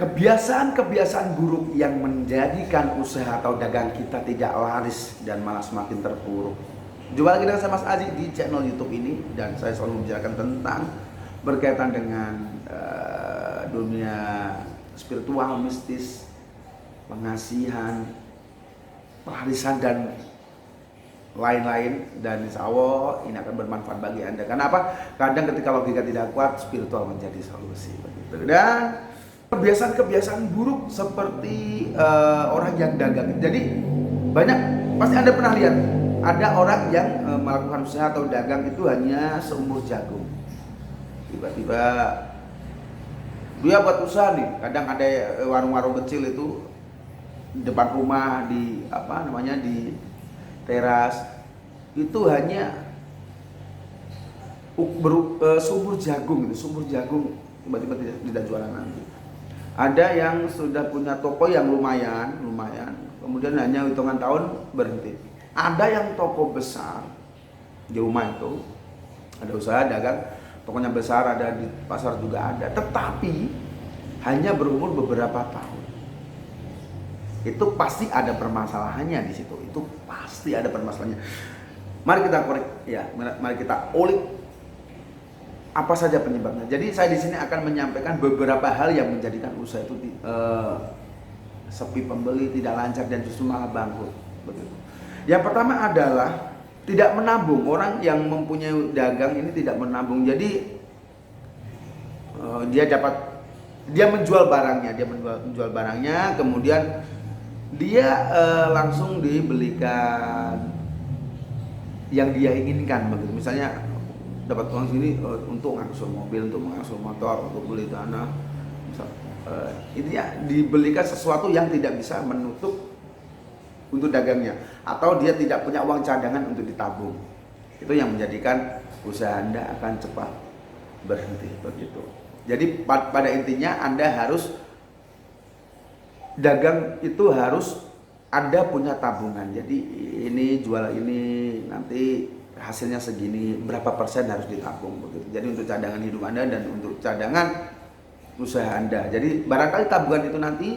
kebiasaan-kebiasaan buruk yang menjadikan usaha atau dagang kita tidak laris dan malah semakin terpuruk. Jumpa lagi dengan saya Mas Aji di channel YouTube ini, dan saya selalu membicarakan tentang berkaitan dengan dunia spiritual, mistis, pengasihan, pelarisan dan lain-lain, dan insya Allah ini akan bermanfaat bagi Anda. Karena apa? Kadang ketika logika tidak kuat, spiritual menjadi solusi begitu. Dan kebiasaan-kebiasaan buruk seperti orang yang dagang. Jadi banyak, pasti Anda pernah lihat ada orang yang melakukan usaha atau dagang itu hanya seumur jagung. Tiba-tiba dia buat usaha nih. Kadang ada warung-warung kecil itu depan rumah, di di teras, itu hanya sumur jagung gitu, sumur jagung, tiba-tiba tidak jualan nanti. Ada yang sudah punya toko yang lumayan, kemudian hanya hitungan tahun berhenti. Ada yang toko besar di rumah itu, ada usaha dagang, tokonya besar, ada di pasar juga ada, tetapi hanya berumur beberapa tahun. Itu pasti ada permasalahannya di situ. Itu pasti ada permasalahannya. Mari kita korek ya, mari kita ulik apa saja penyebabnya. Jadi saya di sini akan menyampaikan beberapa hal yang menjadikan usaha itu sepi pembeli, tidak lancar, dan justru malah bangkrut. Begitu. Yang pertama adalah tidak menabung. Orang yang mempunyai dagang ini tidak menabung. Jadi dia menjual barangnya, kemudian dia langsung dibelikan yang dia inginkan begitu. Misalnya dapat uang sini untuk ngangsur mobil, untuk mengangsur motor, untuk beli tanah, intinya dibelikan sesuatu yang tidak bisa menutup untuk dagangnya, atau dia tidak punya uang cadangan untuk ditabung. Itu yang menjadikan usaha Anda akan cepat berhenti begitu. Jadi pada intinya Anda harus dagang itu harus Anda punya tabungan. Jadi ini jual ini nanti hasilnya segini, berapa persen harus ditabung begitu. Jadi untuk cadangan hidup Anda dan untuk cadangan usaha Anda. Jadi barangkali tabungan itu nanti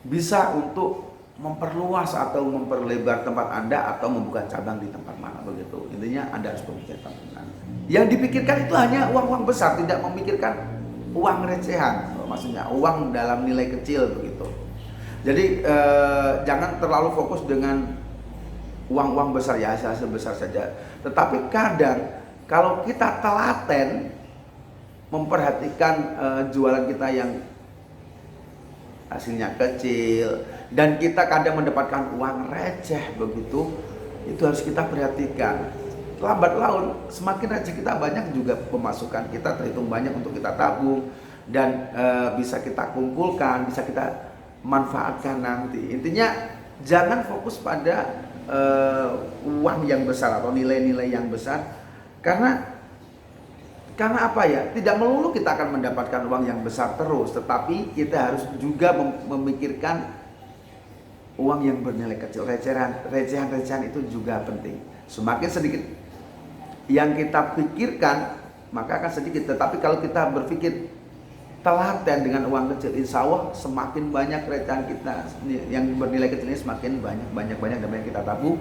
bisa untuk memperluas atau memperlebar tempat Anda atau membuka cabang di tempat mana begitu. Intinya Anda harus memikirkan tabungan. Yang dipikirkan itu hanya uang-uang besar, tidak memikirkan uang recehan, maksudnya uang dalam nilai kecil begitu. Jadi jangan terlalu fokus dengan uang-uang besar ya, hasil besar saja. Tetapi kadang kalau kita telaten memperhatikan jualan kita yang hasilnya kecil dan kita kadang mendapatkan uang receh begitu, itu harus kita perhatikan. Lambat laun semakin receh kita, banyak juga pemasukan kita terhitung banyak untuk kita tabung dan bisa kita kumpulkan, bisa kita manfaatkan nanti. Intinya jangan fokus pada uang yang besar atau nilai-nilai yang besar, karena apa ya, tidak melulu kita akan mendapatkan uang yang besar terus, tetapi kita harus juga memikirkan uang yang bernilai kecil. Recehan itu juga penting. Semakin sedikit yang kita pikirkan, maka akan sedikit. Tetapi kalau kita berpikir telaten dengan uang kecil, insya Allah semakin banyak recehan kita yang bernilai kecil ini, semakin banyak dan banyak kita tabung,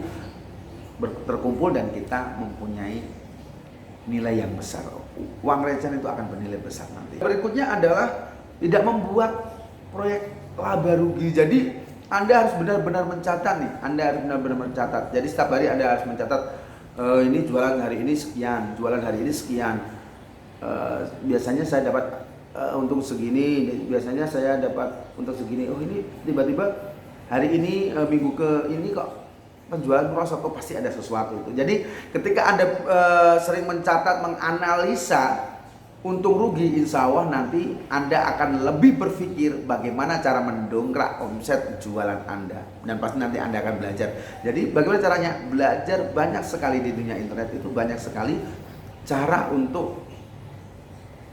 terkumpul, dan kita mempunyai nilai yang besar. Uang recehan itu akan bernilai besar nanti. Berikutnya adalah tidak membuat proyek laba rugi. Jadi Anda harus benar-benar mencatat nih. Jadi setiap hari Anda harus mencatat, ini jualan hari ini sekian, jualan hari ini sekian. Biasanya saya dapat untung segini, biasanya saya dapat untung segini. Oh, ini tiba-tiba hari ini minggu ke ini kok penjualan merosot, kok pasti ada sesuatu itu. Jadi ketika Anda sering mencatat, menganalisa untung rugi, insya Allah nanti Anda akan lebih berpikir bagaimana cara mendongkrak omset jualan Anda, dan pasti nanti Anda akan belajar. Jadi bagaimana caranya? Belajar banyak sekali di dunia internet, itu banyak sekali cara untuk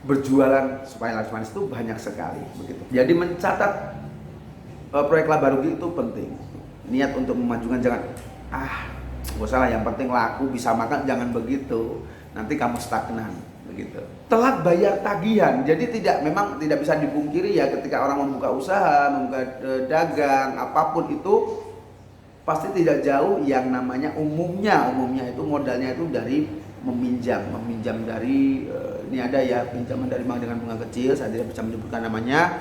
berjualan supaya laris itu banyak sekali begitu. Jadi mencatat proyek laba rugi itu penting. Niat untuk memajukan, jangan gak usah lah, yang penting laku, bisa makan, jangan begitu. Nanti kamu stagnan. begitu. Telat bayar tagihan, jadi memang tidak bisa dipungkiri ya, ketika orang membuka usaha, membuka dagang, apapun itu pasti tidak jauh yang namanya umumnya itu modalnya itu dari meminjam dari ini ada ya, pinjaman dari bank dengan bunga kecil, saya tidak bisa menyebutkan namanya.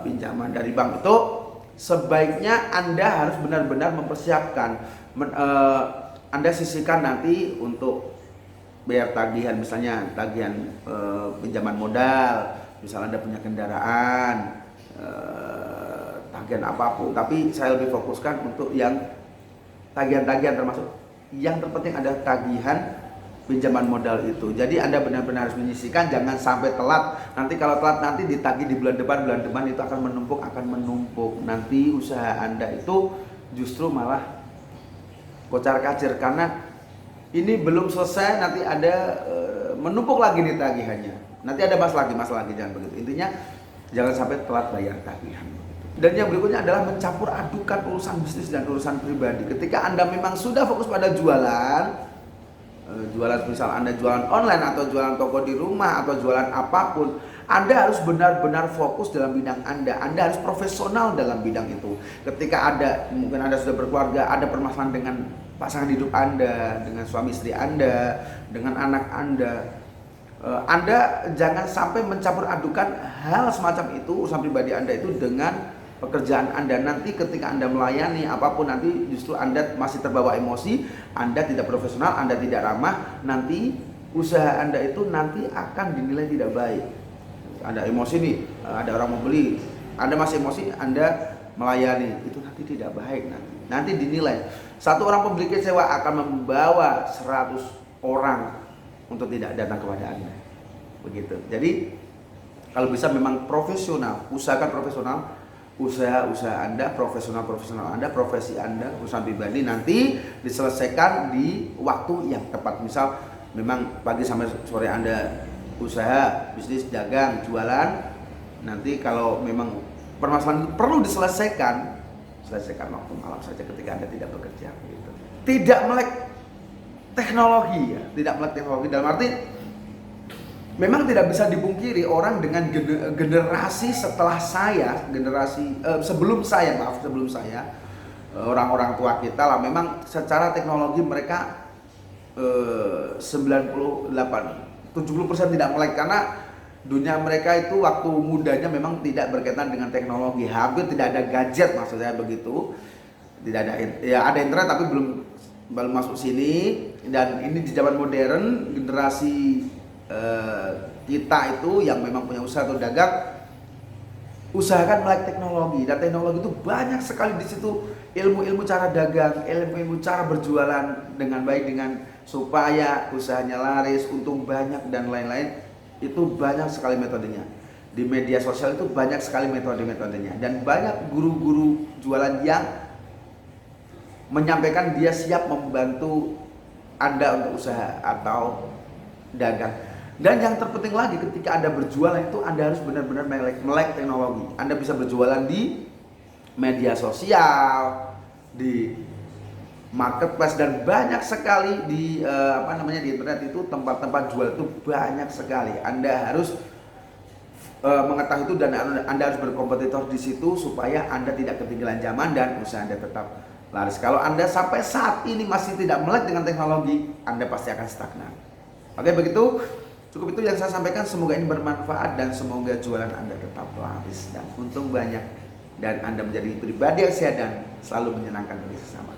Pinjaman dari bank itu sebaiknya Anda harus benar-benar mempersiapkan. Anda sisihkan nanti untuk bayar tagihan, misalnya tagihan pinjaman modal, misalnya Anda punya kendaraan, tagihan apapun. Tapi saya lebih fokuskan untuk yang tagihan-tagihan, termasuk yang terpenting ada tagihan pinjaman modal itu. Jadi Anda benar-benar harus menyisihkan, jangan sampai telat. Nanti kalau telat nanti ditagih di bulan depan itu akan menumpuk. Nanti usaha Anda itu justru malah kocar-kacir, karena ini belum selesai, nanti ada menumpuk lagi nih tagihannya. Nanti ada masalah lagi, jangan begitu. Intinya jangan sampai telat bayar tagihan. Dan yang berikutnya adalah mencampur adukan urusan bisnis dan urusan pribadi. Ketika Anda memang sudah fokus pada jualan misal Anda jualan online atau jualan toko di rumah atau jualan apapun, Anda harus benar-benar fokus dalam bidang Anda harus profesional dalam bidang itu. Ketika mungkin Anda sudah berkeluarga, ada permasalahan dengan pasangan hidup Anda, dengan suami istri Anda, dengan anak Anda jangan sampai mencampur adukan hal semacam itu, urusan pribadi Anda itu dengan pekerjaan Anda. Nanti ketika Anda melayani apapun, nanti justru Anda masih terbawa emosi, Anda tidak profesional, Anda tidak ramah, nanti usaha Anda itu nanti akan dinilai tidak baik. Ada emosi nih, ada orang mau beli, Anda masih emosi, Anda melayani, itu nanti tidak baik. Nanti dinilai, satu orang pembeli kecewa akan membawa 100 orang untuk tidak datang kepada Anda. Begitu. Jadi kalau bisa memang profesional, usahakan profesional. Usaha Anda, profesional Anda, profesi Anda, usaha pribadi nanti diselesaikan di waktu yang tepat. Misal memang pagi sampai sore Anda usaha, bisnis, dagang, jualan, nanti kalau memang permasalahan perlu selesaikan waktu malam saja ketika Anda tidak bekerja gitu. Tidak melek teknologi ya, dalam arti memang tidak bisa dipungkiri orang dengan generasi setelah saya, sebelum saya, orang-orang tua kita lah, memang secara teknologi mereka 70% tidak melek, karena dunia mereka itu waktu mudanya memang tidak berkaitan dengan teknologi, hampir tidak ada gadget, maksud saya begitu. Tidak ada, ya ada internet tapi belum masuk sini. Dan ini di zaman modern, generasi kita itu yang memang punya usaha atau dagang, usahakan melek teknologi. Dan teknologi itu banyak sekali di situ, ilmu-ilmu cara dagang, ilmu-ilmu cara berjualan dengan baik, dengan supaya usahanya laris, untung banyak dan lain-lain. Itu banyak sekali metodenya. Di media sosial itu banyak sekali metode-metodenya, dan banyak guru-guru jualan yang menyampaikan dia siap membantu Anda untuk usaha atau dagang. Dan yang terpenting lagi, ketika Anda berjualan itu Anda harus benar-benar melek teknologi. Anda bisa berjualan di media sosial, di marketplace, dan banyak sekali di di internet itu tempat-tempat jual itu banyak sekali. Anda harus mengetahui itu, dan Anda harus berkompetitor di situ supaya Anda tidak ketinggalan zaman dan usaha Anda tetap laris. Kalau Anda sampai saat ini masih tidak melek dengan teknologi, Anda pasti akan stagnan. Oke, begitu. Cukup itu yang saya sampaikan, semoga ini bermanfaat dan semoga jualan Anda tetap laris dan untung banyak, dan Anda menjadi pribadi yang sehat dan selalu menyenangkan bagi sesama.